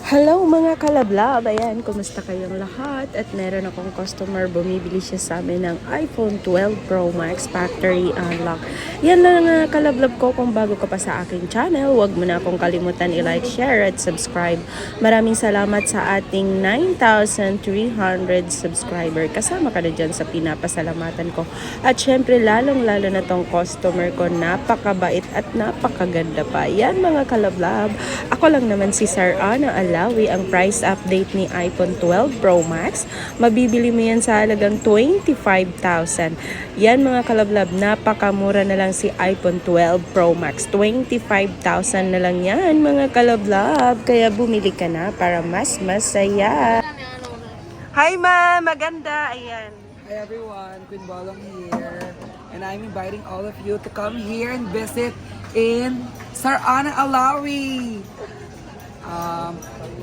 Hello mga kalablab! Ayan, kumusta kayong lahat? At meron akong customer, bumibili siya sa amin ng iPhone 12 Pro Max Factory Unlock. Yan lang nga kalablab ko. Kung bago ka pa sa aking channel, huwag mo na akong kalimutan i-like, share at subscribe. Maraming salamat sa ating 9,300 subscriber. Kasama ka na dyan sa pinapasalamatan ko. At syempre, lalong-lalo na tong customer ko, napakabait at napakaganda pa. Yan mga kalablab. Ako lang naman si Sir Ana Alawi. Ang price update ni iPhone 12 Pro Max, mabibili mo yan sa halagang 25,000. Yan mga kalablab, napakamura na lang si iPhone 12 Pro Max. 25,000 na lang yan mga kalablab. Kaya bumili ka na para mas masaya. Hi ma, maganda. Ayan. Hi everyone, Queen Bolong here. And I'm inviting all of you to come here and visit in Sir Ana Alawi.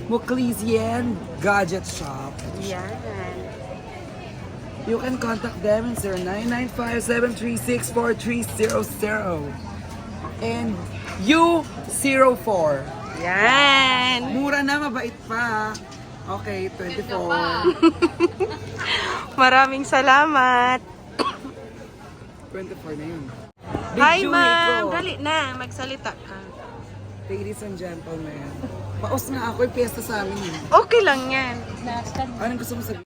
Muklisian Gadget Shop. Yan. You can contact them in 0995-736-4300 and U04. Yan. Mura na, mabait pa. Okay, 24. Maraming salamat. 24 na yun. Hi Big ma'am, Julie ko. dali na, magsalita ka. Ladies and gentlemen, paus nga ako, yung piyesta sa amin. Okay lang yan. Anong gusto mo sabihin?